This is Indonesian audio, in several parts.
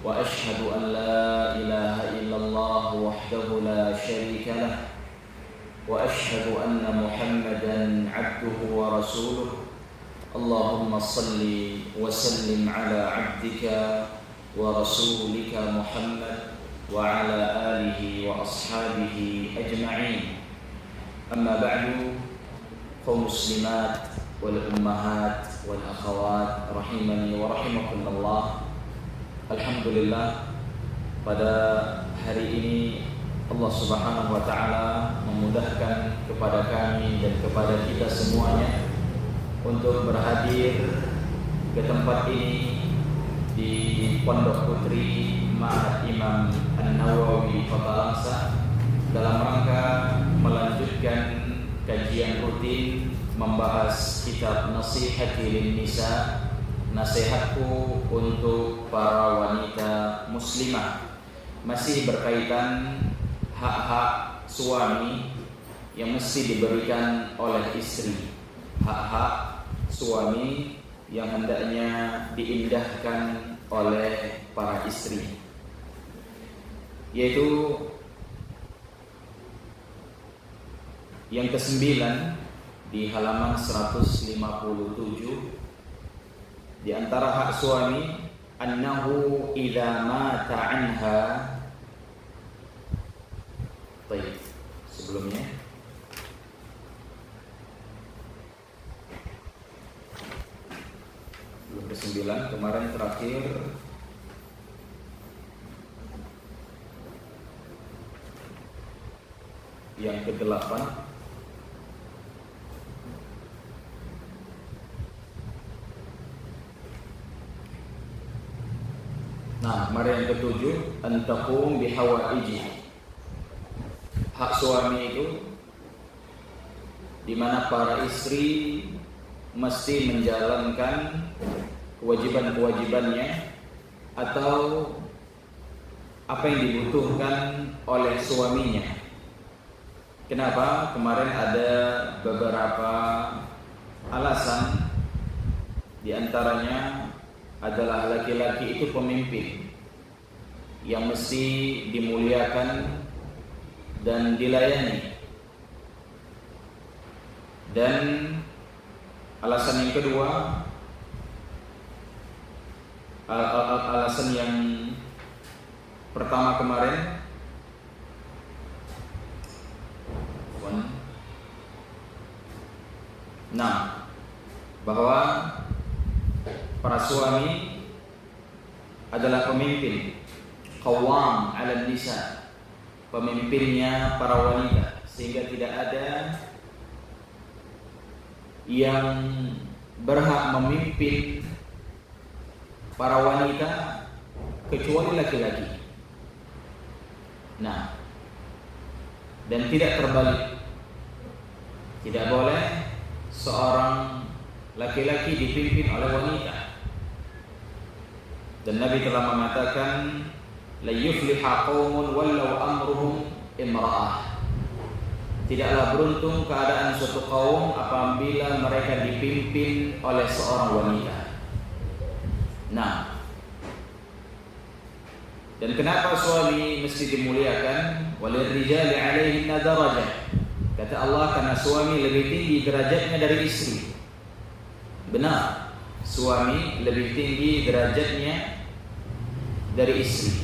وأشهد أن لا إله إلا الله وحده لا شريك له وأشهد أن محمدا عبده ورسوله اللهم صل وسلم على عبدك ورسولك محمد وعلى آله وأصحابه أجمعين أما بعد فالمسلمات والأمهات والأخوات رحمني ورحمكم الله. Alhamdulillah, pada hari ini Allah Subhanahu wa taala memudahkan kepada kami dan kepada kita semuanya untuk berhadir ke tempat ini di Pondok Putri Ma'had Imam An-Nawawi Kota Langsa dalam rangka melanjutkan kajian rutin membahas kitab Nasihati lin Nisa, nasihatku untuk para wanita muslimah, masih berkaitan hak-hak suami yang mesti diberikan oleh istri, hak-hak suami yang hendaknya diindahkan oleh para istri, yaitu yang ke-9 di halaman 157. Di antara hak suami, annahu idza mata anha. Baik, sebelumnya belum ke-9, kemarin terakhir yang ke-8. Nah, kemarin yang ke-7, antaqum bihawaiji. Hak suami itu di mana para istri mesti menjalankan kewajiban-kewajibannya atau apa yang dibutuhkan oleh suaminya. Kenapa? Kemarin ada beberapa alasan, di antaranya adalah laki-laki itu pemimpin yang mesti dimuliakan dan dilayani. Dan alasan yang kedua, alasan yang pertama kemarin, nah, bahwa para suami adalah pemimpin, qawwam 'ala nisa, pemimpinnya para wanita, sehingga tidak ada yang berhak memimpin para wanita kecuali laki-laki. Nah, dan tidak terbalik. Tidak boleh seorang laki-laki dipimpin oleh wanita. Dan Nabi telah mengatakan, la yufliha qaumun walau amruhum imra'ah. Tidaklah beruntung keadaan suatu kaum apabila mereka dipimpin oleh seorang wanita. Nah, dan kenapa suami mesti dimuliakan? Walirrijali 'alaihinna darajah. Kata Allah, karena suami lebih tinggi derajatnya dari istri. Benar, suami lebih tinggi derajatnya dari istri.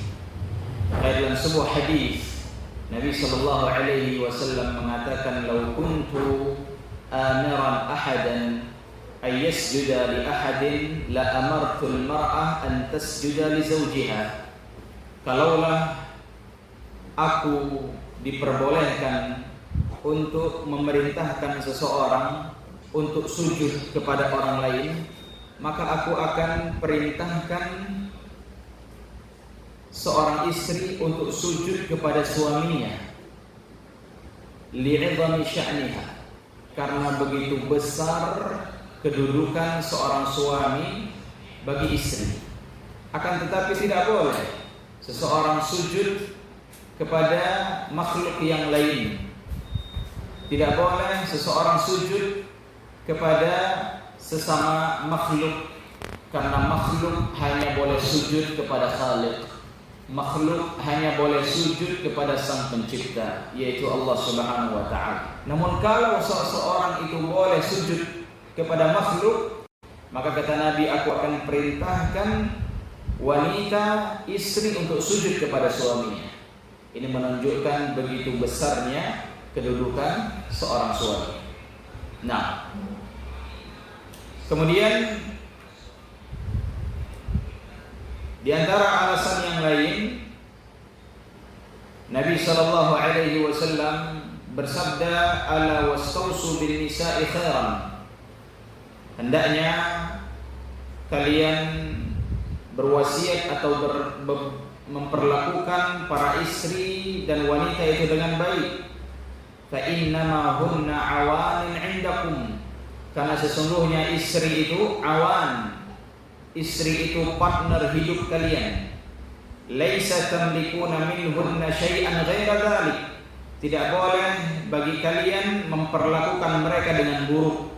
Dalam sebuah hadis Nabi sallallahu alaihi wasallam mengatakan, "Lau kuntu amiran ahadan ay yasjuda li ahadin la amartu al-mar'ah an tasjuda li zawjiha." Kalaulah aku diperbolehkan untuk memerintahkan seseorang untuk sujud kepada orang lain, maka aku akan perintahkan seorang istri untuk sujud kepada suaminya, li'idhami sya'niha, karena begitu besar kedudukan seorang suami bagi istri. Akan tetapi tidak boleh seseorang sujud kepada makhluk yang lain. Tidak boleh seseorang sujud kepada sesama makhluk karena makhluk hanya boleh sujud kepada Khaliq. Makhluk hanya boleh sujud kepada Sang Pencipta, yaitu Allah Subhanahu wa taala. Namun kalau seseorang itu boleh sujud kepada makhluk, maka kata Nabi, aku akan perintahkan wanita, istri untuk sujud kepada suaminya. Ini menunjukkan begitu besarnya kedudukan seorang suami. Nah, kemudian di antara alasan yang lain, Nabi sallallahu alaihi wasallam bersabda, ala wastausu bin nisa'i khairan. Hendaknya kalian berwasiat atau memperlakukan para istri dan wanita itu dengan baik. Fa innama hunna awanin 'indakum. Karena sesungguhnya istri itu awan. Istri itu partner hidup kalian. Laisa tamlikuna minhunna syai'an ghaira dzalik. Tidak boleh bagi kalian memperlakukan mereka dengan buruk.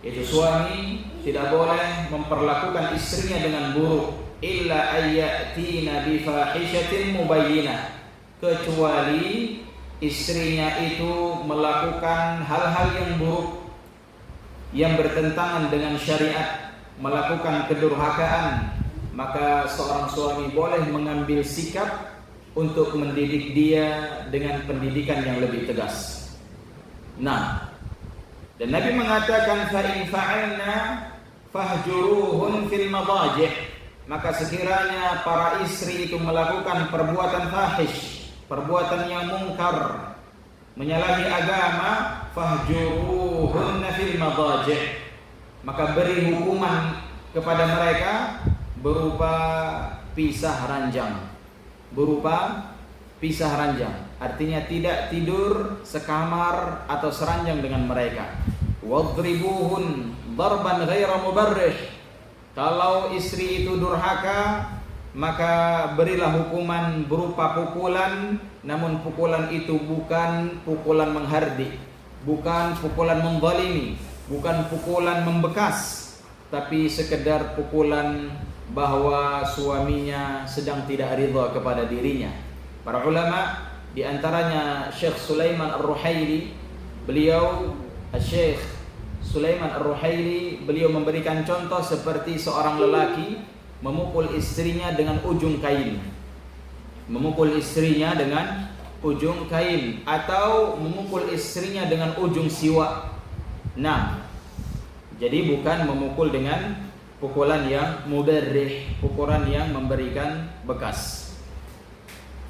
Yaitu suami tidak boleh memperlakukan istrinya dengan buruk. Illa ayyatina bi fahishatin mubayyinah, kecuali istrinya itu melakukan hal-hal yang buruk yang bertentangan dengan syariat, melakukan kedurhakaan, maka seorang suami boleh mengambil sikap untuk mendidik dia dengan pendidikan yang lebih tegas. Nah, dan Nabi mengatakan fa in fa'alna fahjuruhun fil madaji'. Maka sekiranya para istri itu melakukan perbuatan fahish, perbuatan yang mungkar, menyalahi agama, fahjuruhunna fil madaji', maka beri hukuman kepada mereka berupa pisah ranjang. Berupa pisah ranjang, artinya tidak tidur sekamar atau seranjang dengan mereka. Wadribuhun darban ghaira mubarrih. Kalau istri itu durhaka, maka berilah hukuman berupa pukulan, namun pukulan itu bukan pukulan menghardik, bukan pukulan menzalimi, bukan pukulan membekas, tapi sekedar pukulan bahwa suaminya sedang tidak ridha kepada dirinya. Para ulama, di antaranya Syekh Sulaiman Ar-Ruhaili, beliau Syekh Sulaiman Ar-Ruhaili, beliau memberikan contoh seperti seorang lelaki memukul istrinya dengan ujung kain. Memukul istrinya dengan ujung kain atau memukul istrinya dengan ujung siwak. Nah, jadi bukan memukul dengan pukulan yang mubarrih, pukulan yang memberikan bekas.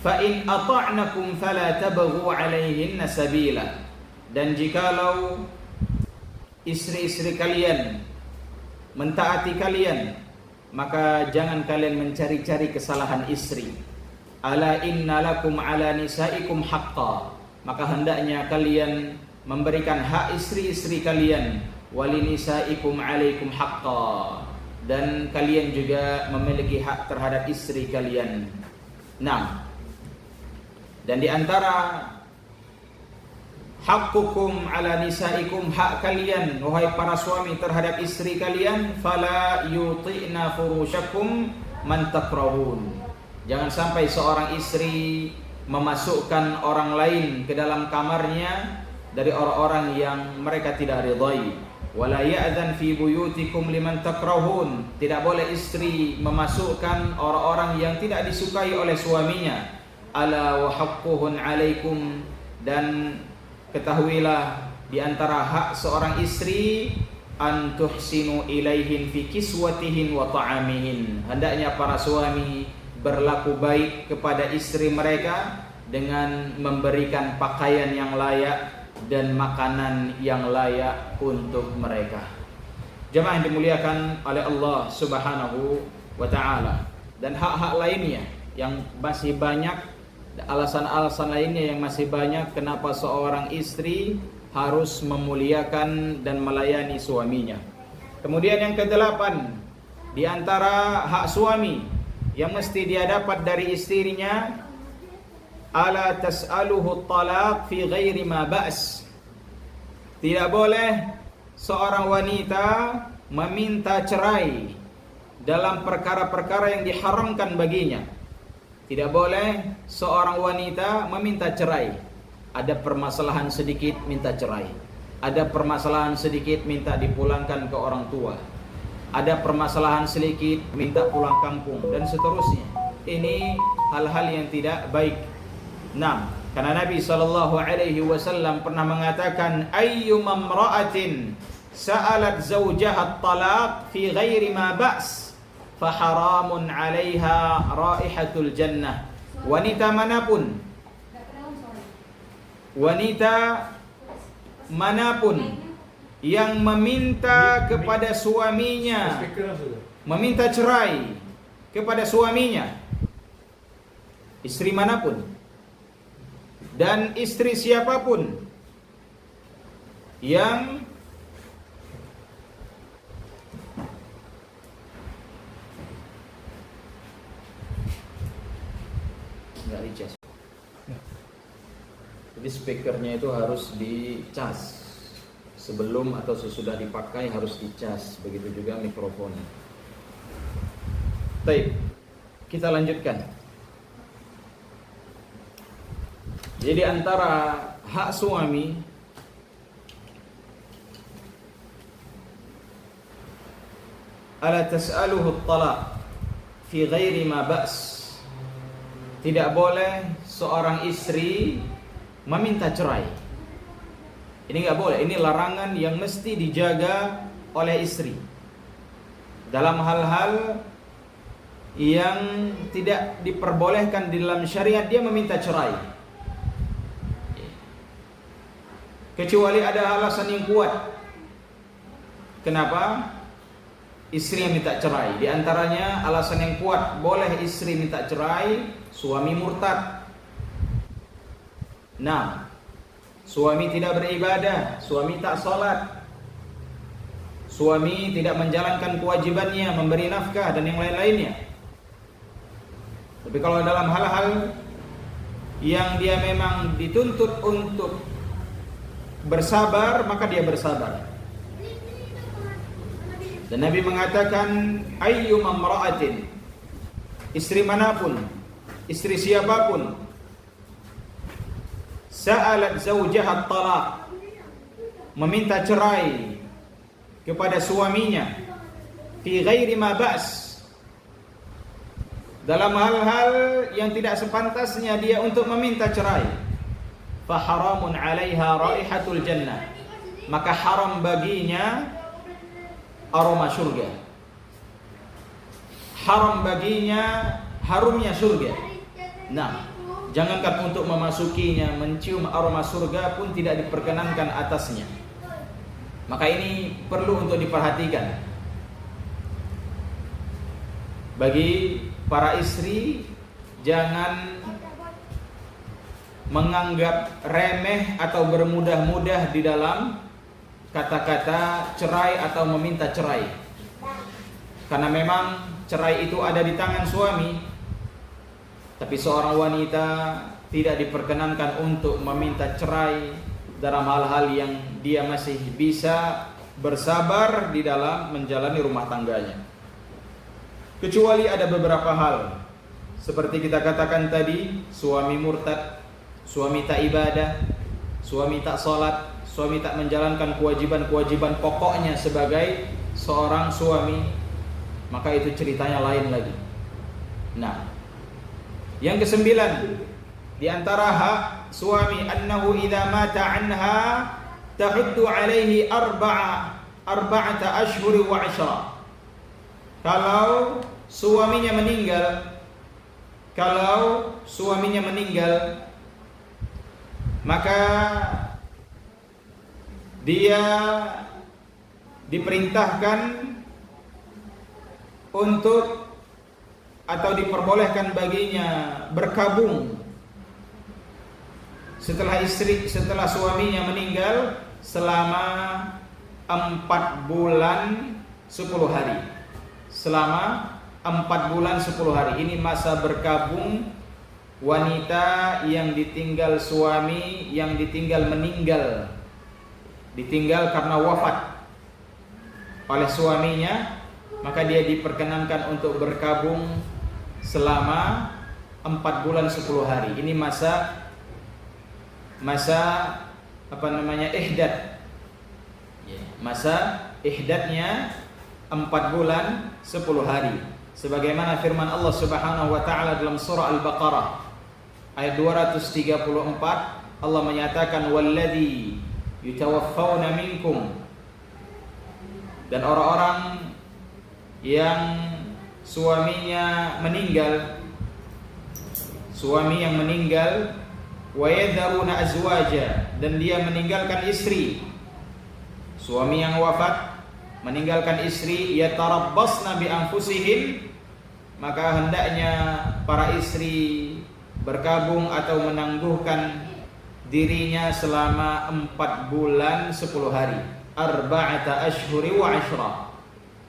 Fa in ata'nakum fala tabghu 'alaihinna sabila. Dan jikalau istri-istri kalian mentaati kalian, maka jangan kalian mencari-cari kesalahan istri. Ala inna lakum ala nisaikum haqqa. Maka hendaknya kalian memberikan hak istri-istri kalian. Wali nisaikum alaikum haqqa. Dan kalian juga memiliki hak terhadap istri kalian. Nah, dan di antara haqqukum ala nisaikum, hak kalian wahai para suami terhadap istri kalian, fala yuti'na furushakum man takrahun. Jangan sampai seorang istri memasukkan orang lain ke dalam kamarnya dari orang-orang yang mereka tidak ridhai. Wala ya'dzan fi buyutikum liman takrahun. Tidak boleh istri memasukkan orang-orang yang tidak disukai oleh suaminya. Ala wa haqquhun 'alaikum. Dan ketahuilah di antara hak seorang istri, an tuhsinu ilaihin fi kiswatihin wa ta'amihin. Hendaknya para suami berlaku baik kepada istri mereka dengan memberikan pakaian yang layak dan makanan yang layak untuk mereka. Jemaah yang dimuliakan oleh Allah Subhanahu wa taala. Dan hak-hak lainnya yang masih banyak, alasan-alasan lainnya yang masih banyak kenapa seorang istri harus memuliakan dan melayani suaminya. Kemudian yang ke-8, di antara hak suami yang mesti dia dapat dari istrinya, ala tas'aluhu talaq fi ghairi ma ba's. Tidak boleh seorang wanita meminta cerai dalam perkara-perkara yang diharamkan baginya. Tidak boleh seorang wanita meminta cerai. Ada permasalahan sedikit minta cerai. Ada permasalahan sedikit minta dipulangkan ke orang tua. Ada permasalahan sedikit minta pulang kampung dan seterusnya. Ini hal-hal yang tidak baik. Nah, karena Nabi SAW pernah mengatakan, ayyuma imra'atin sa'alat zawjaha at-talaq fi ghairi ma ba's fa haramun 'alaiha raihatul jannah. Wanita manapun yang meminta kepada suaminya, meminta cerai kepada suaminya, istri manapun dan istri siapapun yang nggak dicas. Jadi speakernya itu harus dicas sebelum atau sesudah dipakai, harus dicas. Begitu juga mikrofonnya. Baik, kita lanjutkan. Jadi antara hak suami ala tas'aluhu at-talaq fi ghairi ma ba's. Tidak boleh seorang istri meminta cerai. Ini nggak boleh. Ini larangan yang mesti dijaga oleh istri dalam hal-hal yang tidak diperbolehkan di dalam syariat. Dia meminta cerai, kecuali ada alasan yang kuat. Kenapa istri yang minta cerai? Di antaranya alasan yang kuat, boleh istri minta cerai, suami murtad. Nah, suami tidak beribadah, suami tak sholat, suami tidak menjalankan kewajibannya, memberi nafkah dan yang lain-lainnya. Tapi kalau dalam hal-hal yang dia memang dituntut untuk bersabar, maka dia bersabar. Dan Nabi mengatakan, ayyuma imra'atin, istri manapun, istri siapapun, sa'alat zawjaha at-talaq, meminta cerai kepada suaminya, fi ghairi ma ba's, dalam hal-hal yang tidak sepantasnya dia untuk meminta cerai, fa haramun 'alaiha raihatul jannah, maka haram baginya aroma surga. Haram baginya harumnya surga. Nah, jangankan untuk memasukinya, mencium aroma surga pun tidak diperkenankan atasnya. Maka ini perlu untuk diperhatikan. Bagi para istri, jangan menganggap remeh atau bermudah-mudah di dalam kata-kata cerai atau meminta cerai. Karena memang cerai itu ada di tangan suami. Tapi seorang wanita tidak diperkenankan untuk meminta cerai dalam hal-hal yang dia masih bisa bersabar di dalam menjalani rumah tangganya. Kecuali ada beberapa hal, seperti kita katakan tadi, suami murtad, suami tak ibadah, suami tak sholat, suami tak menjalankan kewajiban-kewajiban pokoknya sebagai seorang suami, maka itu ceritanya lain lagi. Nah, yang kesembilan, di antara hak suami, annahu idza mata anha tahuddu alaihi arba'ata ashhur wa 'ashra. Kalau suaminya meninggal, maka dia diperintahkan untuk atau diperbolehkan baginya berkabung setelah suaminya meninggal selama 4 bulan 10 hari. Selama 4 bulan 10 hari. Ini masa berkabung wanita yang ditinggal suami, yang meninggal. Ditinggal karena wafat oleh suaminya, maka dia diperkenankan untuk berkabung selama 4 bulan 10 hari. Ini masa ihdad. Masa ihdatnya 4 bulan 10 hari. Sebagaimana firman Allah Subhanahu wa taala dalam surah Al-Baqarah ayat 234, Allah menyatakan walladzi yutawaffawna minkum, dan orang-orang yang suaminya meninggal, suami yang meninggal, wa yadharuna azwaja, dan dia meninggalkan istri, suami yang wafat meninggalkan istri, yatarabbasna bi anfusihin, maka hendaknya para istri berkabung atau menangguhkan dirinya selama 4 bulan 10 hari, arba'ata ashhuri wa 'ashra.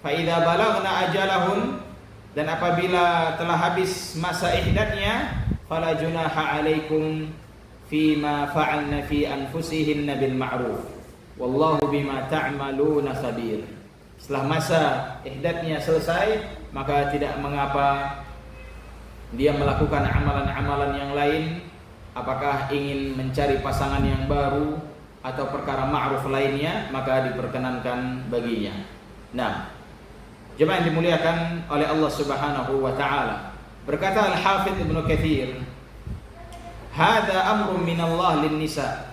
Fa idza balagna ajalahun, dan apabila telah habis masa ihdatnya, fala junaha 'alaikum fima fa'alna fi anfusihinna bil ma'ruf wallahu bima ta'maluna khabir. Setelah masa ihdatnya selesai, maka tidak mengapa dia melakukan amalan-amalan yang lain, apakah ingin mencari pasangan yang baru atau perkara ma'ruf lainnya, maka diperkenankan baginya. Nah, jemaah yang dimuliakan oleh Allah Subhanahu wa taala, berkata Al-Hafidz Ibnu Katsir, "Hadza amrun minallah lin-nisa."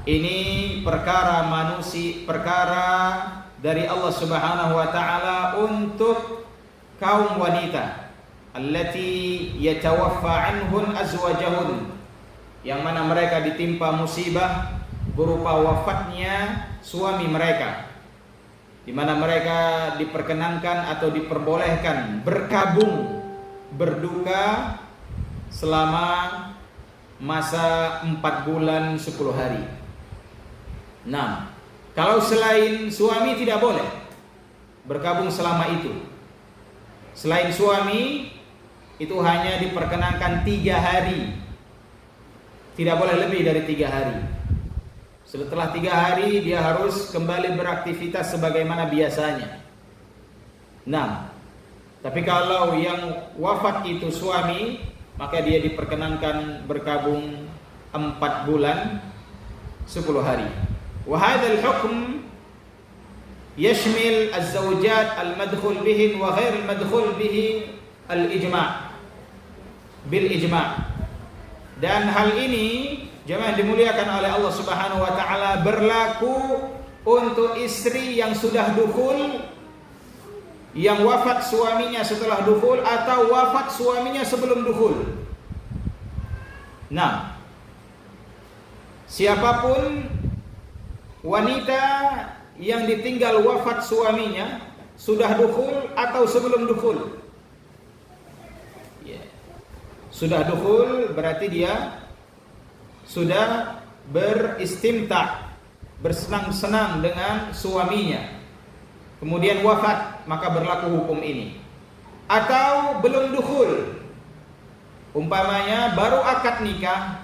Ini perkara manusia, perkara dari Allah Subhanahu wa taala untuk kaum wanita, allati yatawaffa anhun azwajahun, yang mana mereka ditimpa musibah berupa wafatnya suami mereka, di mana mereka diperkenankan atau diperbolehkan berkabung berduka selama masa 4 bulan 10 hari. Nah, kalau selain suami tidak boleh berkabung selama itu. Selain suami itu hanya diperkenankan 3 hari. Tidak boleh lebih dari 3 hari. Setelah 3 hari dia harus kembali beraktivitas sebagaimana biasanya. Nah, tapi kalau yang wafat itu suami, maka dia diperkenankan berkabung 4 bulan 10 hari. Wa hadzal hukm yashmil az-zawjat al-madkhul bihin wa ghair al-madkhul bihi al-ijma' bil ijma'. Dan hal ini jemaah dimuliakan oleh Allah Subhanahu wa taala berlaku untuk istri yang sudah dukhul, yang wafat suaminya setelah dukhul, atau wafat suaminya sebelum dukhul. Nah, siapapun wanita yang ditinggal wafat suaminya sudah dukhul atau sebelum dukhul, sudah dukhul berarti dia sudah beristimta', bersenang-senang dengan suaminya, kemudian wafat, maka berlaku hukum ini. Atau belum dukhul, umpamanya baru akad nikah,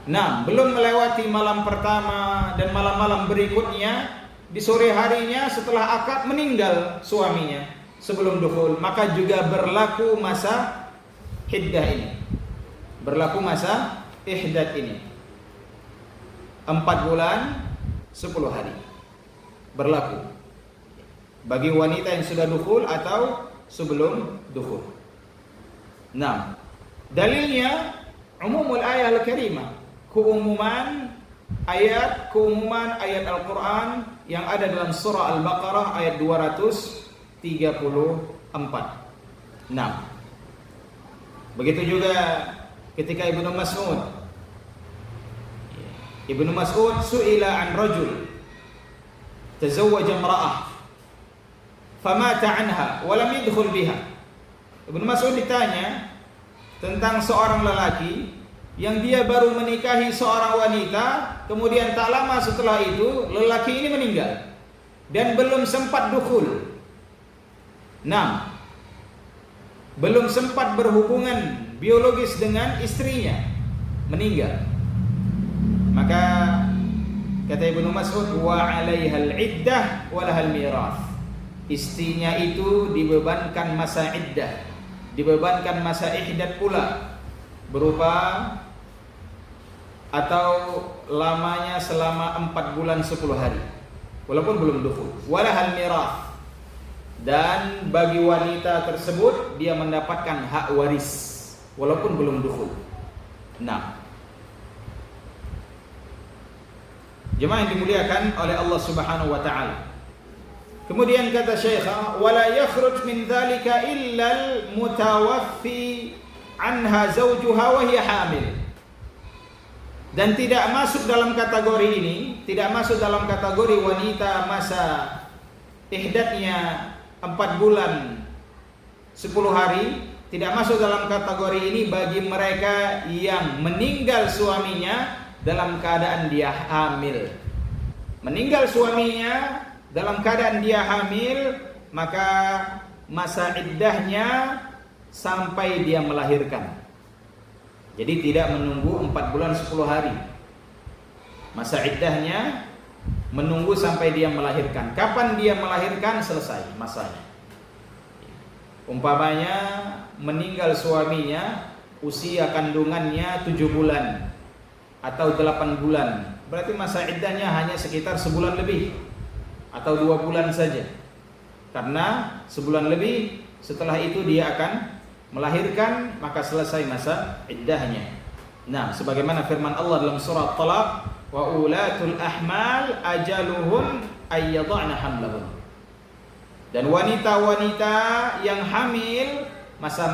nah belum melewati malam pertama dan malam-malam berikutnya, di sore harinya setelah akad meninggal suaminya sebelum dukhul, maka juga berlaku masa iddah ini, berlaku masa ihdat ini, 4 bulan 10 hari berlaku bagi wanita yang sudah dukhul atau sebelum dukhul. Nah, dalilnya umumul ayat al-karimah, keumuman ayat Al-Quran yang ada dalam surah Al-Baqarah ayat 234. Nah, begitu juga ketika Ibnu Mas'ud su'ila an rajul tazawwaja imra'ah famata anha wa lam yadkhul biha. Ibnu Mas'ud ditanya tentang seorang lelaki yang dia baru menikahi seorang wanita, kemudian tak lama setelah itu lelaki ini meninggal dan belum sempat dukhul. Nah, belum sempat berhubungan biologis dengan istrinya, meninggal. Maka kata Ibnu Mas'ud, wa 'alaihal iddah wa lahal mirath. istrinya itu dibebankan masa iddah, dibebankan masa ihdat pula, berupa atau lamanya selama 4 bulan 10 hari walaupun belum dukhul. Walahal mirath, dan bagi wanita tersebut dia mendapatkan hak waris walaupun belum dukhul. Nah, jemaah yang dimuliakan oleh Allah Subhanahu wa taala. Kemudian kata Syekh, wala yakhruj min dzalika illa al-mutawaffi anha zawjuha wa hiya hamil. Dan tidak masuk dalam kategori ini, tidak masuk dalam kategori wanita masa ihdatnya 4 bulan 10 hari, tidak masuk dalam kategori ini bagi mereka yang meninggal suaminya dalam keadaan dia hamil. Meninggal suaminya dalam keadaan dia hamil, maka masa iddahnya sampai dia melahirkan. Jadi tidak menunggu 4 bulan 10 hari. Masa iddahnya menunggu sampai dia melahirkan. Kapan dia melahirkan, selesai masanya. Umpamanya meninggal suaminya, usia kandungannya 7 bulan atau 8 bulan, berarti masa iddahnya hanya sekitar sebulan lebih atau 2 bulan saja. Karena sebulan lebih setelah itu dia akan melahirkan, maka selesai masa iddahnya. Nah, sebagaimana firman Allah dalam surah Talaq, wa ulatul ahmal ajaluhun ayyadha'na hamlahun. Dan wanita-wanita yang hamil masa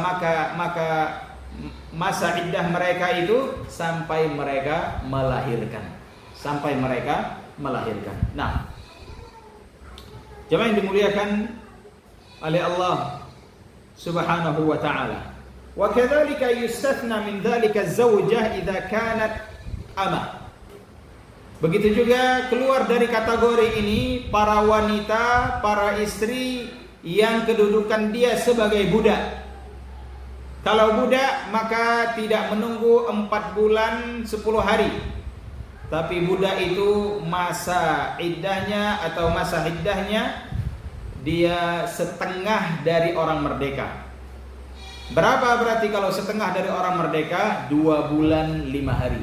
iddah mereka itu sampai mereka melahirkan. Sampai mereka melahirkan. Nah, jemaah yang dimuliakan oleh Allah Subhanahu wa ta'ala. Wa kadzalika yustathna min dzalika az-zawjah idza kanat ama. Begitu juga keluar dari kategori ini para wanita, para istri yang kedudukan dia sebagai budak. Kalau budak maka tidak menunggu 4 bulan 10 hari. Tapi budak itu masa iddahnya atau masa iddahnya dia setengah dari orang merdeka. Berapa berarti kalau setengah dari orang merdeka? 2 bulan 5 hari.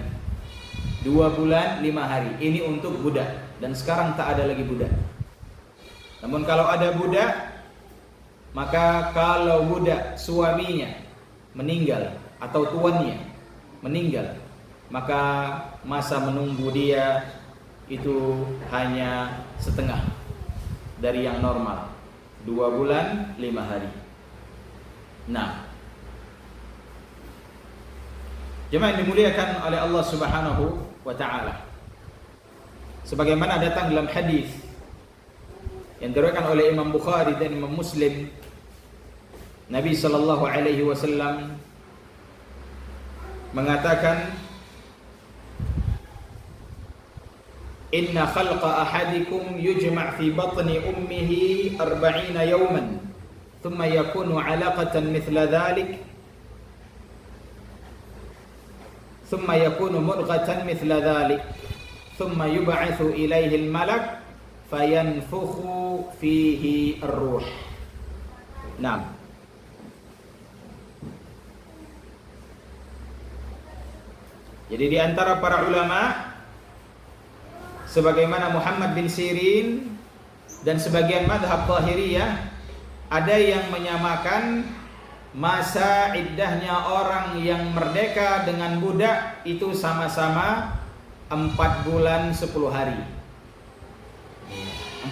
2 bulan 5 hari. Ini untuk budak. Dan sekarang tak ada lagi budak. Namun kalau ada budak, maka kalau budak suaminya meninggal atau tuannya meninggal, maka masa menunggu dia itu hanya setengah dari yang normal, 2 bulan 5 hari. Nah, jemaah yang dimuliakan oleh Allah Subhanahu wa ta'ala, sebagaimana datang dalam hadis yang diriwayatkan oleh Imam Bukhari dan Imam Muslim, Nabi sallallahu alaihi wasallam mengatakan, inna khalqa ahadikum yujma' fi batni ummihi 40 yawman thumma yakunu 'alaqatan mithla dhalik thumma yakunu mudghatan mithla dhalik thumma yub'atsu ilayhi al-malak fayanfukhu fihi ar-ruh. Naam. Jadi di antara para ulama sebagaimana Muhammad bin Sirin dan sebagian madhab Zahiriyah, ada yang menyamakan masa iddahnya orang yang merdeka dengan budak itu sama-sama 4 bulan 10 hari.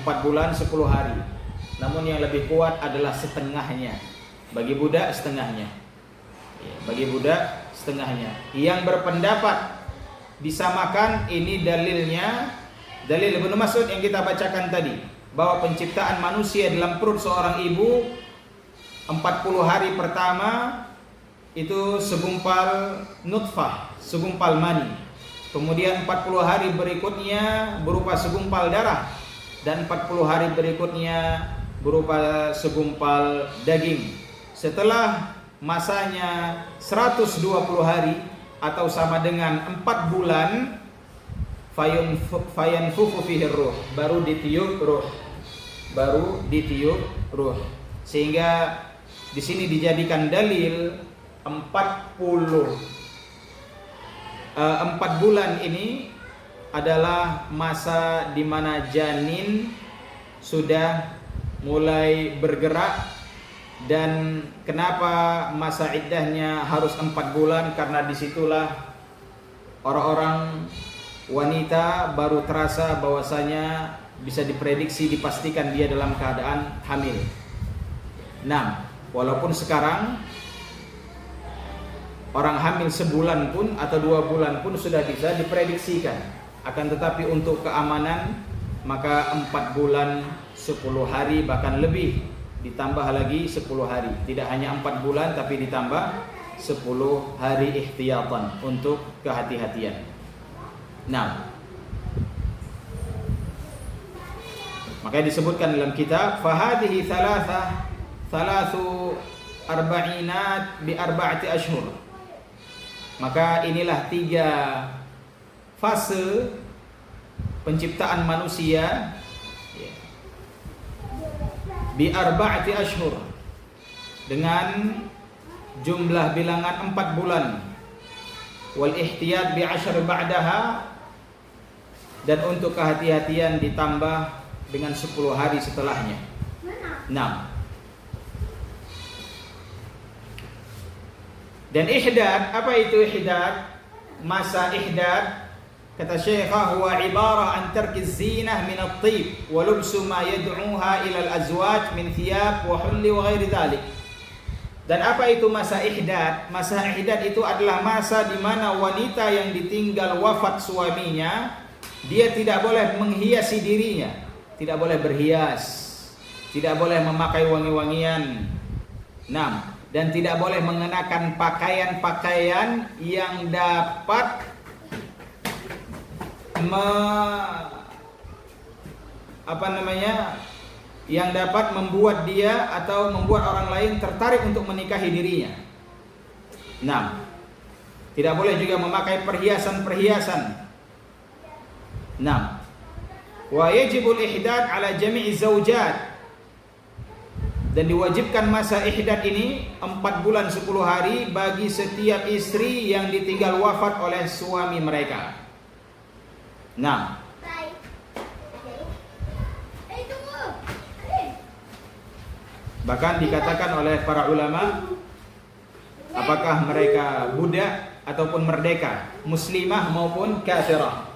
4 bulan 10 hari. Namun yang lebih kuat adalah setengahnya. Bagi budak setengahnya. Bagi budak setengahnya. Yang berpendapat disamakan, ini dalilnya dalil Ibnu Mas'ud yang kita bacakan tadi, bahwa penciptaan manusia dalam perut seorang ibu 40 hari pertama itu segumpal nutfah, segumpal mani. Kemudian 40 hari berikutnya berupa segumpal darah, dan 40 hari berikutnya berupa segumpal daging. Setelah masanya 120 hari atau sama dengan 4 bulan, fayanfukhu fihi ruh, baru ditiup ruh. baru ditiup ruh. Sehingga di sini dijadikan dalil 4 bulan ini adalah masa di mana janin sudah mulai bergerak. Dan kenapa masa iddahnya harus 4 bulan? Karena disitulah orang-orang wanita baru terasa bahwasanya bisa diprediksi, dipastikan dia dalam keadaan hamil. Nah, walaupun sekarang orang hamil sebulan pun atau 2 bulan pun sudah bisa diprediksikan. Akan tetapi untuk keamanan maka 4 bulan 10 hari bahkan lebih, ditambah lagi 10 hari. Tidak hanya 4 bulan tapi ditambah 10 hari ihtiyatan untuk kehati-hatian. Nah, makanya disebutkan dalam kitab fahadihi thalathu arba'inat bi arba'ati ashhur. Maka inilah 3 fase penciptaan manusia bi arba'ati ashhur, dengan jumlah bilangan 4 bulan, wal ihtiyat bi 10 ba'daha, dan untuk kehati-hatian ditambah dengan 10 hari setelahnya. 6. Dan ihdad, apa itu ihdad? Masa ihdad, kata Syekhah, huwa ibarah an tarkiz zinah min at-tib wa lubsu ma yad'uha ila al-azwaj min thiyab wa hulli wa ghairi dhalik. Dan apa itu masa ihdad? Masa ihdad itu adalah masa di mana wanita yang ditinggal wafat suaminya, dia tidak boleh menghiasi dirinya, tidak boleh berhias, tidak boleh memakai wangi-wangian. 6. Dan tidak boleh mengenakan pakaian-pakaian yang dapat yang dapat membuat dia atau membuat orang lain tertarik untuk menikahi dirinya. 6. Tidak boleh juga memakai perhiasan-perhiasan. 6. Wa yajibul ihdad ala jami'i zawjat. Dan diwajibkan masa ihdad ini 4 bulan 10 hari bagi setiap istri yang ditinggal wafat oleh suami mereka. Nah, bahkan dikatakan oleh para ulama, apakah mereka budak ataupun merdeka, muslimah maupun kafirah,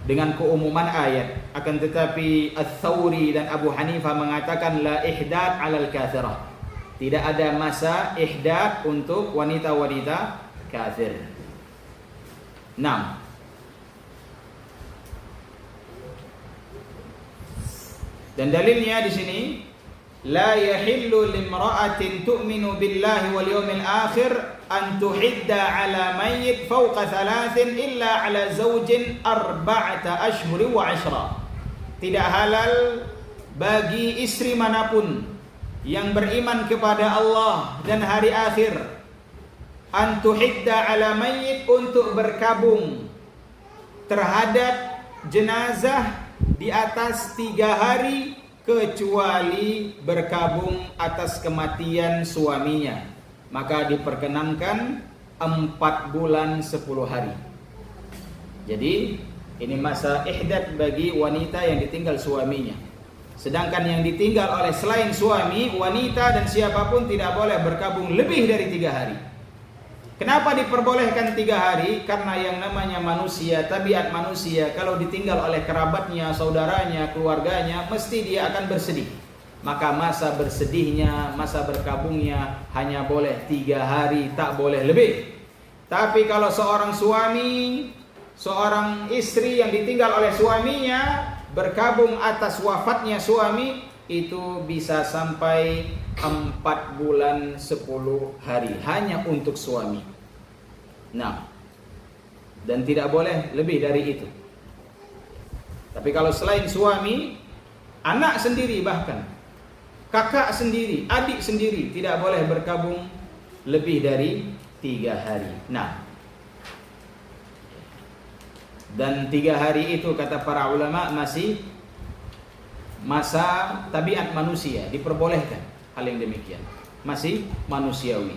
dengan keumuman ayat. Akan tetapi Ats-Tsauri dan Abu Hanifah mengatakan la ihdad 'alal kafirah. Tidak ada masa ihdad untuk wanita-wanita kafir. 6. Dan dalilnya di sini, la yahillu limra'atin tu'minu billahi wal yawmil akhir an tuhidda 'ala mayyit fawqa 3 illa 'ala zawjin 4 ashhur wa 'ashra. Tidak halal bagi istri manapun yang beriman kepada Allah dan hari akhir an tuhidda 'ala mayyit, untuk berkabung terhadap jenazah di atas 3 hari kecuali berkabung atas kematian suaminya, maka diperkenankan 4 bulan 10 hari. Jadi ini masa ihdad bagi wanita yang ditinggal suaminya. Sedangkan yang ditinggal oleh selain suami, wanita dan siapapun tidak boleh berkabung lebih dari 3 hari. Kenapa diperbolehkan 3 hari? Karena yang namanya manusia, tabiat manusia, kalau ditinggal oleh kerabatnya, saudaranya, keluarganya, mesti dia akan bersedih. Maka masa bersedihnya, masa berkabungnya hanya boleh 3 hari, tak boleh lebih. Tapi kalau seorang suami, seorang istri yang ditinggal oleh suaminya berkabung atas wafatnya suami, itu bisa sampai 4 bulan 10 hari hanya untuk suami. Nah, dan tidak boleh lebih dari itu. Tapi kalau selain suami, anak sendiri, bahkan kakak sendiri, adik sendiri, tidak boleh berkabung lebih dari 3 hari. Nah, dan 3 hari itu kata para ulama masih masa tabiat manusia, diperbolehkan hal yang demikian, masih manusiawi.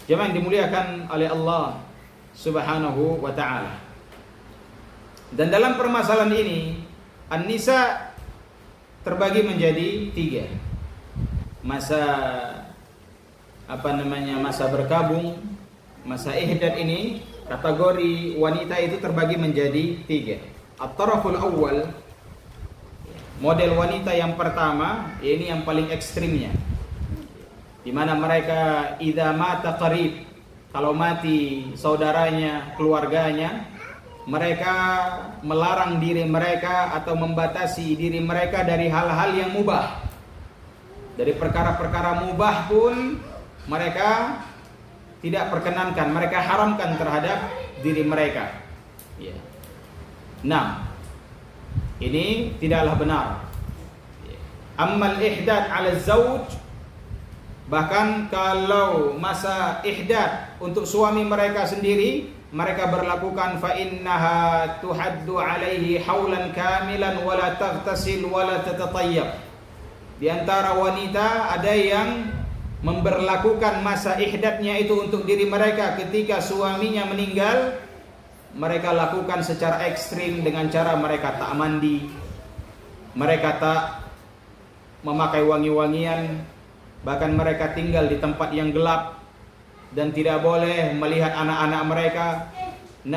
Jemaah yang dimuliakan oleh Allah Subhanahu wa ta'ala. Dan dalam permasalahan ini An-Nisa terbagi menjadi 3. Masa masa berkabung, masa ihdad ini, kategori wanita itu terbagi menjadi 3. At-taraful awal, model wanita yang pertama, ini yang paling ekstrimnya, di mana mereka idza mata qarib, kalau mati saudaranya, keluarganya, mereka melarang diri mereka atau membatasi diri mereka dari hal-hal yang mubah. Dari perkara-perkara mubah pun mereka tidak perkenankan, mereka haramkan terhadap diri mereka. Ya. 6. Ini tidaklah benar. Ammal ihdad 'ala zauj, bahkan kalau masa ihdad untuk suami mereka sendiri, mereka berlakukan fa innaha tuhaddu alaihi haulan kamilan wala taghtasil wala tatatayyab. Di antara wanita ada yang memberlakukan masa ihdadnya itu untuk diri mereka ketika suaminya meninggal. Mereka lakukan secara ekstrim dengan cara mereka tak mandi, mereka tak memakai wangi-wangian, bahkan mereka tinggal di tempat yang gelap dan tidak boleh melihat anak-anak mereka. 6.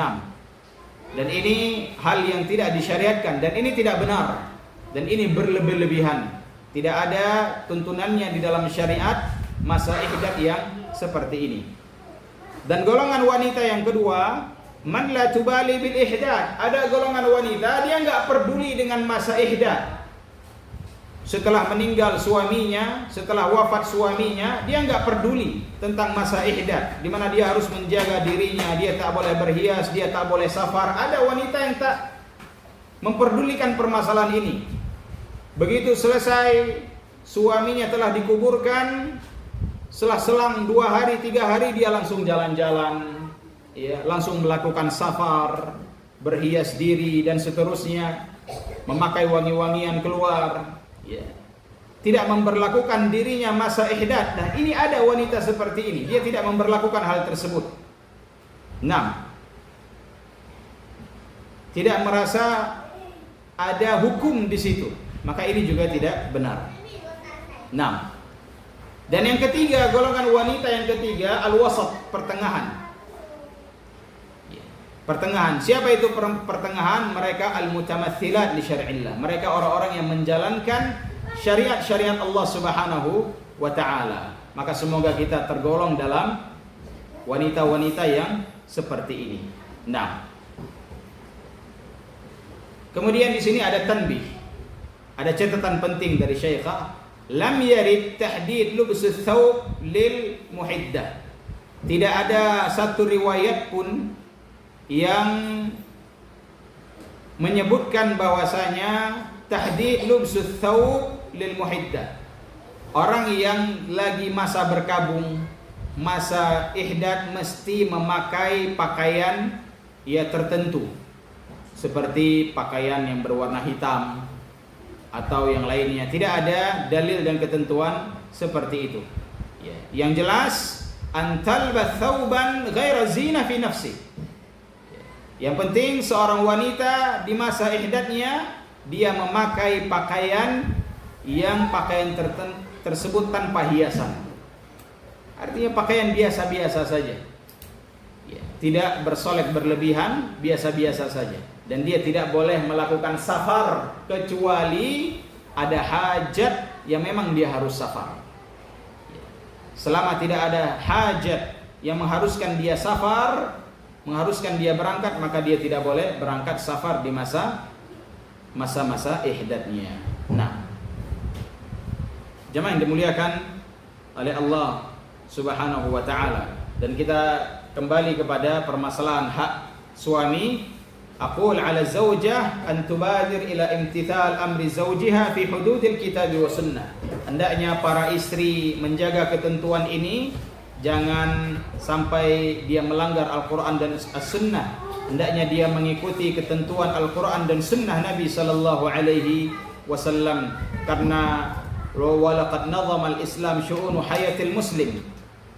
Dan ini hal yang tidak disyariatkan, dan ini tidak benar, dan ini berlebih-lebihan. Tidak ada tuntunannya di dalam syariat masa ihdad yang seperti ini. Dan golongan wanita yang kedua, man la tubali bil ihdad. Ada golongan wanita dia enggak peduli dengan masa ihdad. Setelah meninggal suaminya, setelah wafat suaminya, dia enggak peduli tentang masa ihdad, di mana dia harus menjaga dirinya, dia tak boleh berhias, dia tak boleh safar. Ada wanita yang tak memperdulikan permasalahan ini. Begitu selesai suaminya telah dikuburkan, setelah selang 2 hari 3 hari dia langsung jalan-jalan, ya, langsung melakukan safar, berhias diri dan seterusnya, memakai wangi-wangian keluar, ya. Tidak memberlakukan dirinya masa ihdad. Nah, ini ada wanita seperti ini, dia tidak memberlakukan hal tersebut. 6. Tidak merasa ada hukum di situ, maka ini juga tidak benar. 6. Dan yang ketiga, golongan wanita yang ketiga, al-wasat, pertengahan. Pertengahan. Siapa itu pertengahan? Mereka al-mutamatsilat li syar'illah. Mereka orang-orang yang menjalankan syariat-syariat Allah Subhanahu wa ta'ala. Maka semoga kita tergolong dalam wanita-wanita yang seperti ini. Nah, kemudian di sini ada tanbih. Ada catatan penting dari Syekhah. Lam yarid tahdid lubsus thawb lil muhiddah. Tidak ada satu riwayat pun yang menyebutkan bahwasanya tahdid lubsus thawb lil muhiddah, orang yang lagi masa berkabung, masa ihdad, mesti memakai pakaian ya tertentu, seperti pakaian yang berwarna hitam atau yang lainnya. Tidak ada dalil dan ketentuan seperti itu, ya. Yang jelas antalbath thawban ghaira zina fi nafsi. Yang penting seorang wanita di masa ihdadnya dia memakai pakaian yang pakaian tersebut tanpa hiasan. Artinya pakaian biasa-biasa saja, ya, tidak bersolek berlebihan, biasa-biasa saja. Dan dia tidak boleh melakukan safar kecuali ada hajat yang memang dia harus safar. Selama tidak ada hajat yang mengharuskan dia safar, mengharuskan dia berangkat, maka dia tidak boleh berangkat safar di masa-masa ihdadnya. Nah, jemaah yang dimuliakan oleh Allah Subhanahu wa ta'ala, dan kita kembali kepada permasalahan hak suami. Aqul 'ala zaujah an tubadir ila imtithal amri zaujiha fi hududil kitab wa sunnah. Hendaknya para istri menjaga ketentuan ini, jangan sampai dia melanggar Al-Quran dan As-Sunnah. Hendaknya dia mengikuti ketentuan Al-Quran dan Sunnah Nabi sallallahu alaihi wasallam, karena walaqad nazama al-Islam syu'unu hayatil muslim.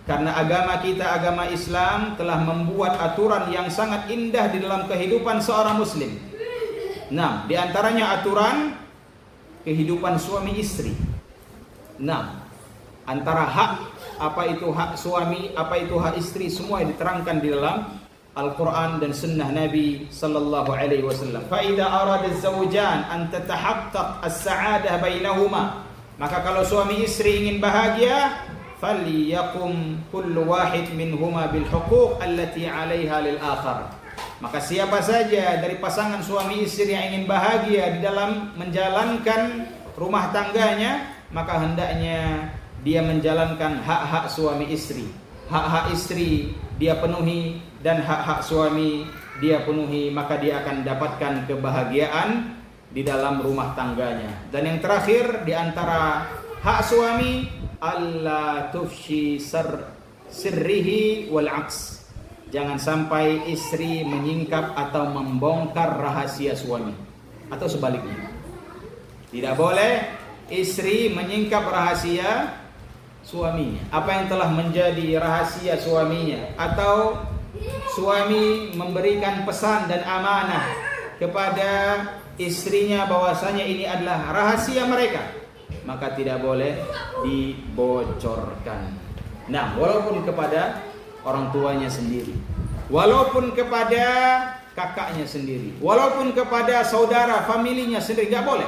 Karena agama kita, agama Islam telah membuat aturan yang sangat indah di dalam kehidupan seorang muslim. Nah, di antaranya aturan kehidupan suami istri. Nah, antara hak, apa itu hak suami, apa itu hak istri, semua diterangkan di dalam Al-Quran dan Sunnah Nabi Sallallahu Alaihi Wasallam. Fa idza arada az-zawjan an tatahaqqaq as-sa'adah bainahuma, maka kalau suami istri ingin bahagia, falyakum kullu wahid minhuma bil huquq allati 'alaiha lil akhar. Maka siapa saja dari pasangan suami istri yang ingin bahagia di dalam menjalankan rumah tangganya, maka hendaknya dia menjalankan hak-hak suami istri. Hak-hak istri dia penuhi dan hak-hak suami dia penuhi, maka dia akan dapatkan kebahagiaan di dalam rumah tangganya. Dan yang terakhir di antara hak suami, alla tufshi sirrihi wal aks. Jangan sampai istri menyingkap atau membongkar rahasia suami, atau sebaliknya. Tidak boleh istri menyingkap rahasia suaminya, apa yang telah menjadi rahasia suaminya, atau suami memberikan pesan dan amanah kepada istrinya bahwasanya ini adalah rahasia mereka, maka tidak boleh dibocorkan. Nah, walaupun kepada orang tuanya sendiri, walaupun kepada kakaknya sendiri, walaupun kepada saudara, familinya sendiri, nggak boleh.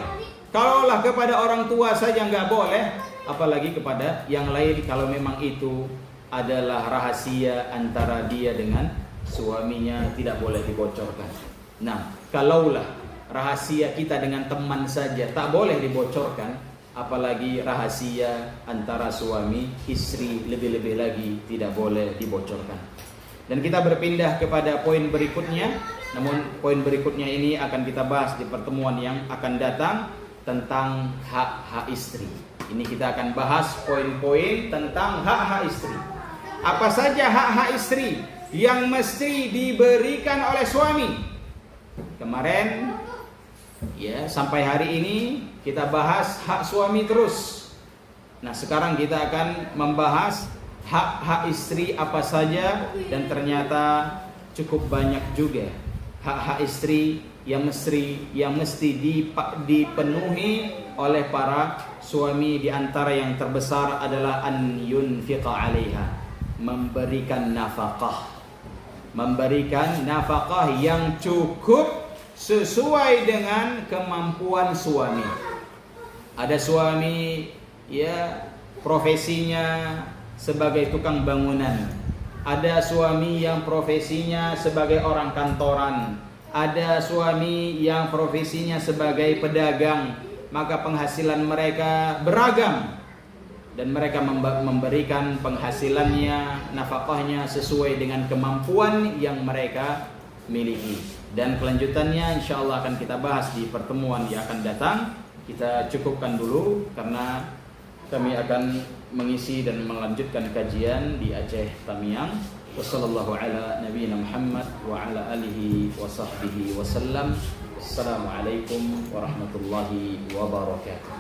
Kalaulah kepada orang tua saja nggak boleh, apalagi kepada yang lain kalau memang itu adalah rahasia antara dia dengan suaminya, tidak boleh dibocorkan. Nah, kalaulah rahasia kita dengan teman saja tak boleh dibocorkan, apalagi rahasia antara suami istri, lebih-lebih lagi tidak boleh dibocorkan. Dan kita berpindah kepada poin berikutnya. Namun poin berikutnya ini akan kita bahas di pertemuan yang akan datang, tentang hak-hak istri. Ini kita akan bahas poin-poin tentang hak-hak istri. Apa saja hak-hak istri yang mesti diberikan oleh suami? Kemarin ya, sampai hari ini kita bahas hak suami terus. Nah, sekarang kita akan membahas hak-hak istri apa saja, dan ternyata cukup banyak juga hak-hak istri yang mesti dipenuhi oleh para suami. Di antara yang terbesar adalah an yunfiqa 'alaiha, memberikan nafkah yang cukup sesuai dengan kemampuan suami. Ada suami ya profesinya sebagai tukang bangunan, ada suami yang profesinya sebagai orang kantoran, ada suami yang profesinya sebagai pedagang, maka penghasilan mereka beragam dan mereka memberikan penghasilannya, nafkahnya sesuai dengan kemampuan yang mereka miliki. Dan kelanjutannya insyaallah akan kita bahas di pertemuan yang akan datang. Kita cukupkan dulu karena kami akan mengisi dan melanjutkan kajian di Aceh Tamiang. Wassallallahu ala nabiyyina Muhammad wa ala alihi wa sahbihi wasallam. Assalamualaikum warahmatullahi wabarakatuh.